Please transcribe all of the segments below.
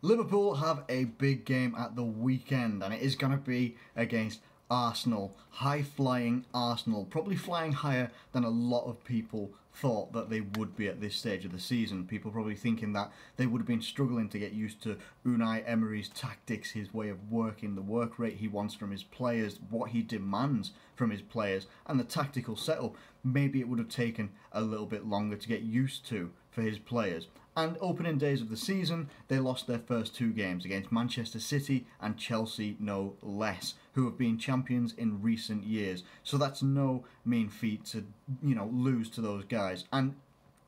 Liverpool have a big game at the weekend, and it is going to be against Arsenal. High-flying Arsenal, probably flying higher than a lot of people thought that they would be at this stage of the season. People probably thinking that they would have been struggling to get used to Unai Emery's tactics, his way of working, the work rate he wants from his players, what he demands from his players, and the tactical setup. Maybe it would have taken a little bit longer to get used to for his players. And opening days of the season, they lost their first two games against Manchester City and Chelsea, no less, who have been champions in recent years. So that's no mean feat to, lose to those guys. And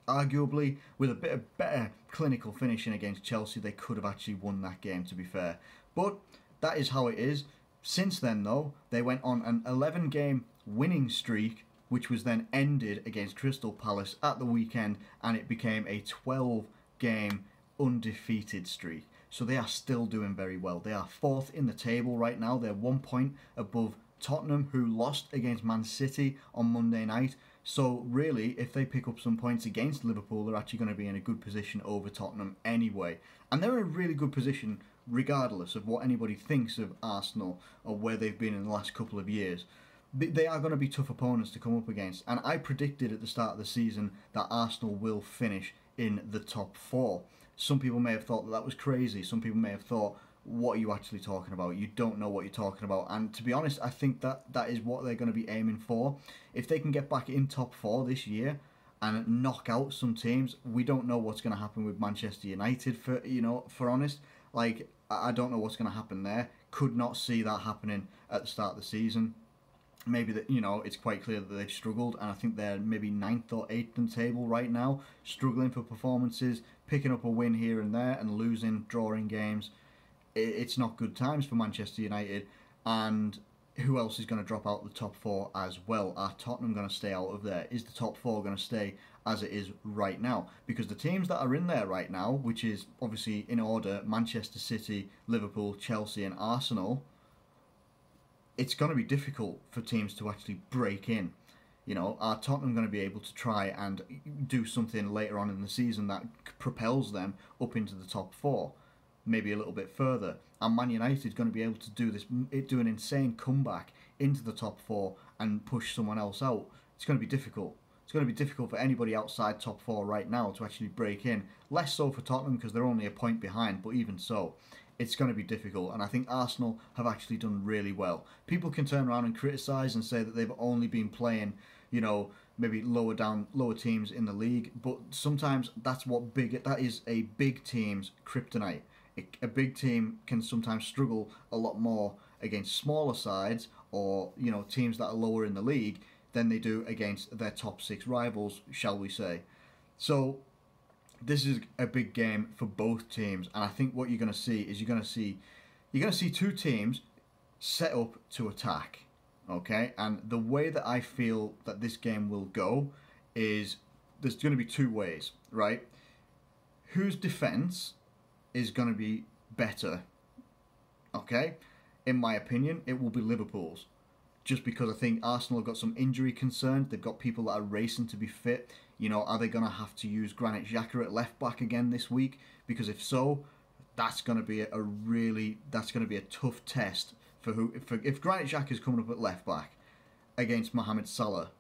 arguably, with a bit of better clinical finishing against Chelsea, they could have actually won that game, to be fair. But that is how it is. Since then, though, they went on an 11-game winning streak, which was then ended against Crystal Palace at the weekend, and it became a 12-game undefeated streak. So they are still doing very well. They are fourth in the table right now. They're 1 point above Tottenham, who lost against Man City on Monday night. So really, if they pick up some points against Liverpool, they're actually going to be in a good position over Tottenham anyway. And they're in a really good position regardless of what anybody thinks of Arsenal or where they've been in the last couple of years. They are going to be tough opponents to come up against, and I predicted at the start of the season that Arsenal will finish in the top four. Some people may have thought that was crazy. Some people may have thought, what are you actually talking about? You don't know what you're talking about. And to be honest, I think that is what they're going to be aiming for. If they can get back in top four this year and knock out some teams, we don't know what's going to happen with Manchester United, for honest. Like, I don't know what's going to happen there. Could not see that happening at the start of the season. Maybe that, it's quite clear that they've struggled, and I think they're maybe 9th or 8th in the table right now, struggling for performances, picking up a win here and there and losing, drawing games. It's not good times for Manchester United. And who else is going to drop out the top four as well? Are Tottenham going to stay out of there? Is the top four going to stay as it is right now? Because the teams that are in there right now, which is obviously in order Manchester City, Liverpool, Chelsea and Arsenal, it's going to be difficult for teams to actually break in. Are Tottenham going to be able to try and do something later on in the season that propels them up into the top four? Maybe a little bit further. And Man United going to be able to do an insane comeback into the top four and push someone else out? It's going to be difficult. It's going to be difficult for anybody outside top four right now to actually break in. Less so for Tottenham because they're only a point behind, but even so, it's going to be difficult. And I think Arsenal have actually done really well. People can turn around and criticise and say that they've only been playing, maybe lower teams in the league, but sometimes that is a big team's kryptonite. A big team can sometimes struggle a lot more against smaller sides or teams that are lower in the league than they do against their top six rivals, shall we say. So this is a big game for both teams, and I think what you're going to see is you're going to see two teams set up to attack. Okay, and the way that I feel that this game will go is there's going to be two ways, right? Whose defense is going to be better? Okay, in my opinion, it will be Liverpool's. Just because I think Arsenal have got some injury concerns. They've got people that are racing to be fit. Are they going to have to use Granit Xhaka at left back again this week? Because if so, that's going to be a tough test if Granit Xhaka is coming up at left back against Mohamed Salah.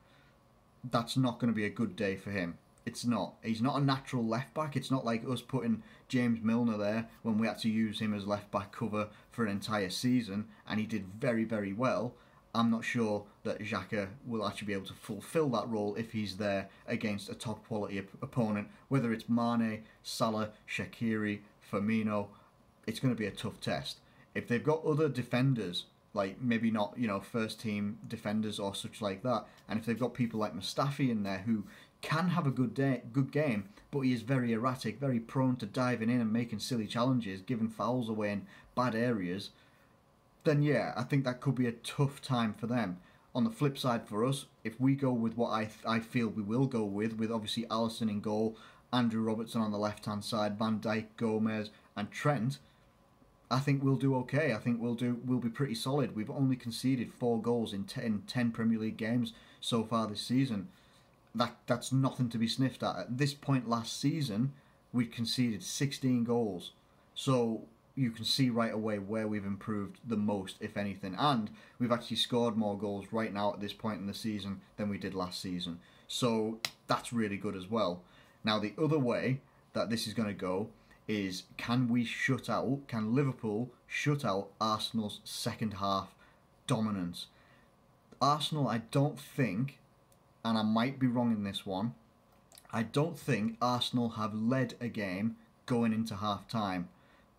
That's not going to be a good day for him. It's not. He's not a natural left back. It's not like us putting James Milner there when we had to use him as left back cover for an entire season, and he did very, very well. I'm not sure that Xhaka will actually be able to fulfill that role if he's there against a top quality opponent, whether it's Mane, Salah, Shaqiri, Firmino. It's going to be a tough test. If they've got other defenders, like maybe not, first team defenders or such like that, and if they've got people like Mustafi in there who can have a good game, but he is very erratic, very prone to diving in and making silly challenges, giving fouls away in bad areas, then yeah, I think that could be a tough time for them. On the flip side for us, if we go with what I feel we will go with obviously Alisson in goal, Andrew Robertson on the left-hand side, Van Dijk, Gomez and Trent, I think we'll do okay. I think we'll be pretty solid. We've only conceded 4 goals in 10 Premier League games so far this season. That's nothing to be sniffed at. At this point last season, we'd conceded 16 goals. So you can see right away where we've improved the most, if anything. And we've actually scored more goals right now at this point in the season than we did last season. So that's really good as well. Now, the other way that this is going to go is, can Liverpool shut out Arsenal's second half dominance? Arsenal, I don't think, and I might be wrong in this one, I don't think Arsenal have led a game going into half time.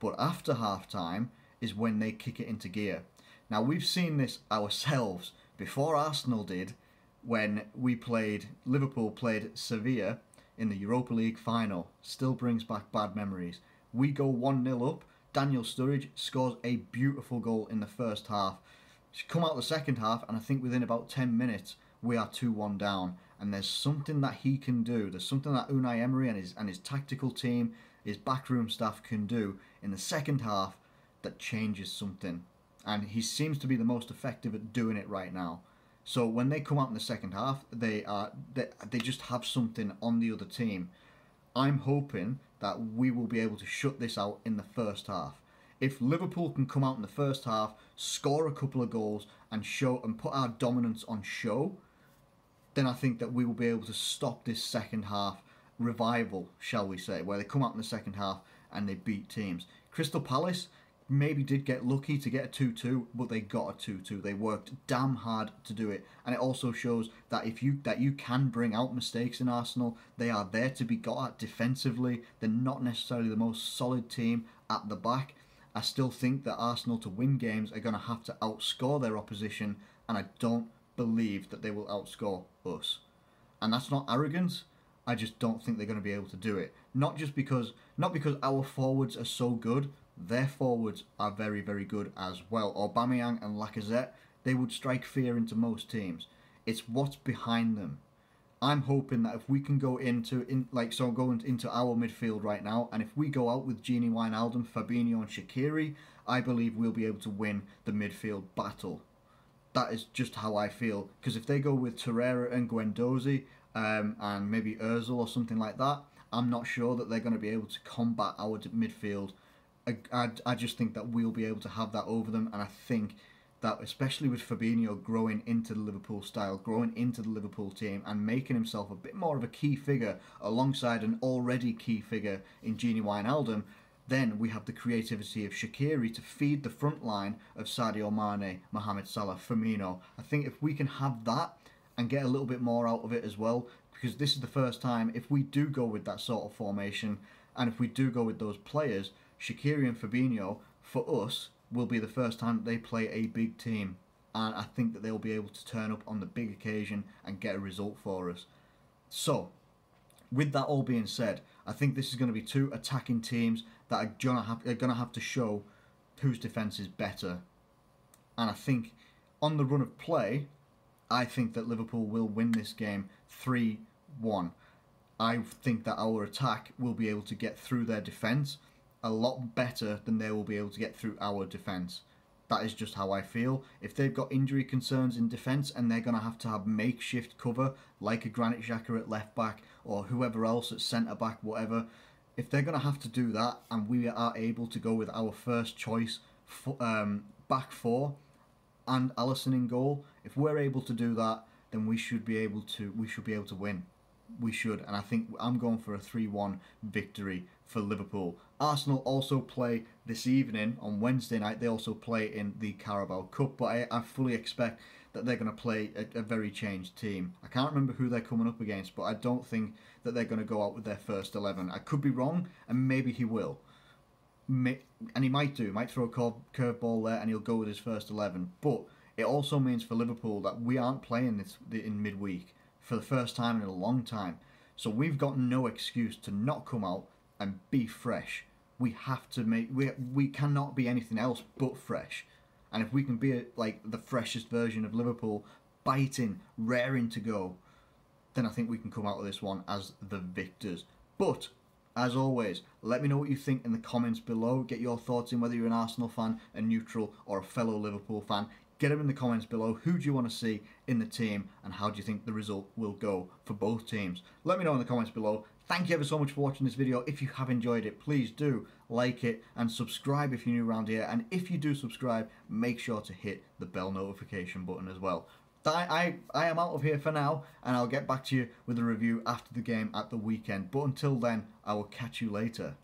But after half time is when they kick it into gear. Now, we've seen this ourselves before Arsenal did, when Liverpool played Sevilla in the Europa League final. Still brings back bad memories. We go 1-0 up. Daniel Sturridge scores a beautiful goal in the first half. Come out the second half, and I think within about 10 minutes, we are 2-1 down. And there's something that he can do. There's something that Unai Emery and his tactical team, his backroom staff can do in the second half that changes something. And he seems to be the most effective at doing it right now. So when they come out in the second half, they just have something on the other team. I'm hoping that we will be able to shut this out in the first half. If Liverpool can come out in the first half, score a couple of goals, and put our dominance on show, then I think that we will be able to stop this second half revival, shall we say, where they come out in the second half and they beat teams. Crystal Palace maybe did get lucky to get a 2-2, but they got a 2-2. They worked damn hard to do it, and it also shows that you can bring out mistakes in Arsenal. They are there to be got at defensively. They're not necessarily the most solid team at the back. I still think that Arsenal, to win games, are going to have to outscore their opposition, and I don't believe that they will outscore us. And that's not arrogance. I just don't think they're going to be able to do it. Not because our forwards are so good. Their forwards are very, very good as well. Aubameyang and Lacazette, they would strike fear into most teams. It's what's behind them. I'm hoping that if we can go into our midfield right now, and if we go out with Gini Wijnaldum, Fabinho and Shaqiri, I believe we'll be able to win the midfield battle. That is just how I feel. Because if they go with Torreira and Guendouzi, and maybe Ozil or something like that, I'm not sure that they're going to be able to combat our midfield. I just think that we'll be able to have that over them, and I think that especially with Fabinho growing into the Liverpool style, growing into the Liverpool team, and making himself a bit more of a key figure alongside an already key figure in Gini Wijnaldum, then we have the creativity of Shaqiri to feed the front line of Sadio Mane, Mohamed Salah, Firmino. I think if we can have that and get a little bit more out of it as well, because this is the first time, if we do go with that sort of formation, and if we do go with those players, Shaqiri and Fabinho, for us, will be the first time that they play a big team. And I think that they'll be able to turn up on the big occasion and get a result for us. So, with that all being said, I think this is going to be two attacking teams that are going to have to show whose defence is better. And I think on the run of play, I think that Liverpool will win this game 3-1. I think that our attack will be able to get through their defence a lot better than they will be able to get through our defence. That is just how I feel. If they've got injury concerns in defence and they're going to have makeshift cover, like a Granit Xhaka at left back or whoever else at centre back, whatever, if they're going to have to do that and we are able to go with our first choice back four and Alisson in goal, if we're able to do that, then we should be able to win. We should, and I think I'm going for a 3-1 victory for Liverpool. Arsenal also play this evening on Wednesday night. They also play in the Carabao Cup, but I fully expect that they're going to play a very changed team. I can't remember who they're coming up against, but I don't think that they're going to go out with their first 11. I could be wrong, and maybe he will. And he might do. He might throw a curveball there, and he'll go with his first 11. But it also means for Liverpool that we aren't playing this in midweek for the first time in a long time. So we've got no excuse to not come out and be fresh. We have to we cannot be anything else but fresh. And if we can be like the freshest version of Liverpool, biting, raring to go, then I think we can come out of this one as the victors. But as always, let me know what you think in the comments below. Get your thoughts in, whether you're an Arsenal fan, a neutral, or a fellow Liverpool fan. Get them in the comments below. Who do you want to see in the team, and how do you think the result will go for both teams? Let me know in the comments below. Thank you ever so much for watching this video. If you have enjoyed it, please do like it and subscribe if you're new around here. And if you do subscribe, make sure to hit the bell notification button as well. I am out of here for now, and I'll get back to you with a review after the game at the weekend. But until then, I will catch you later.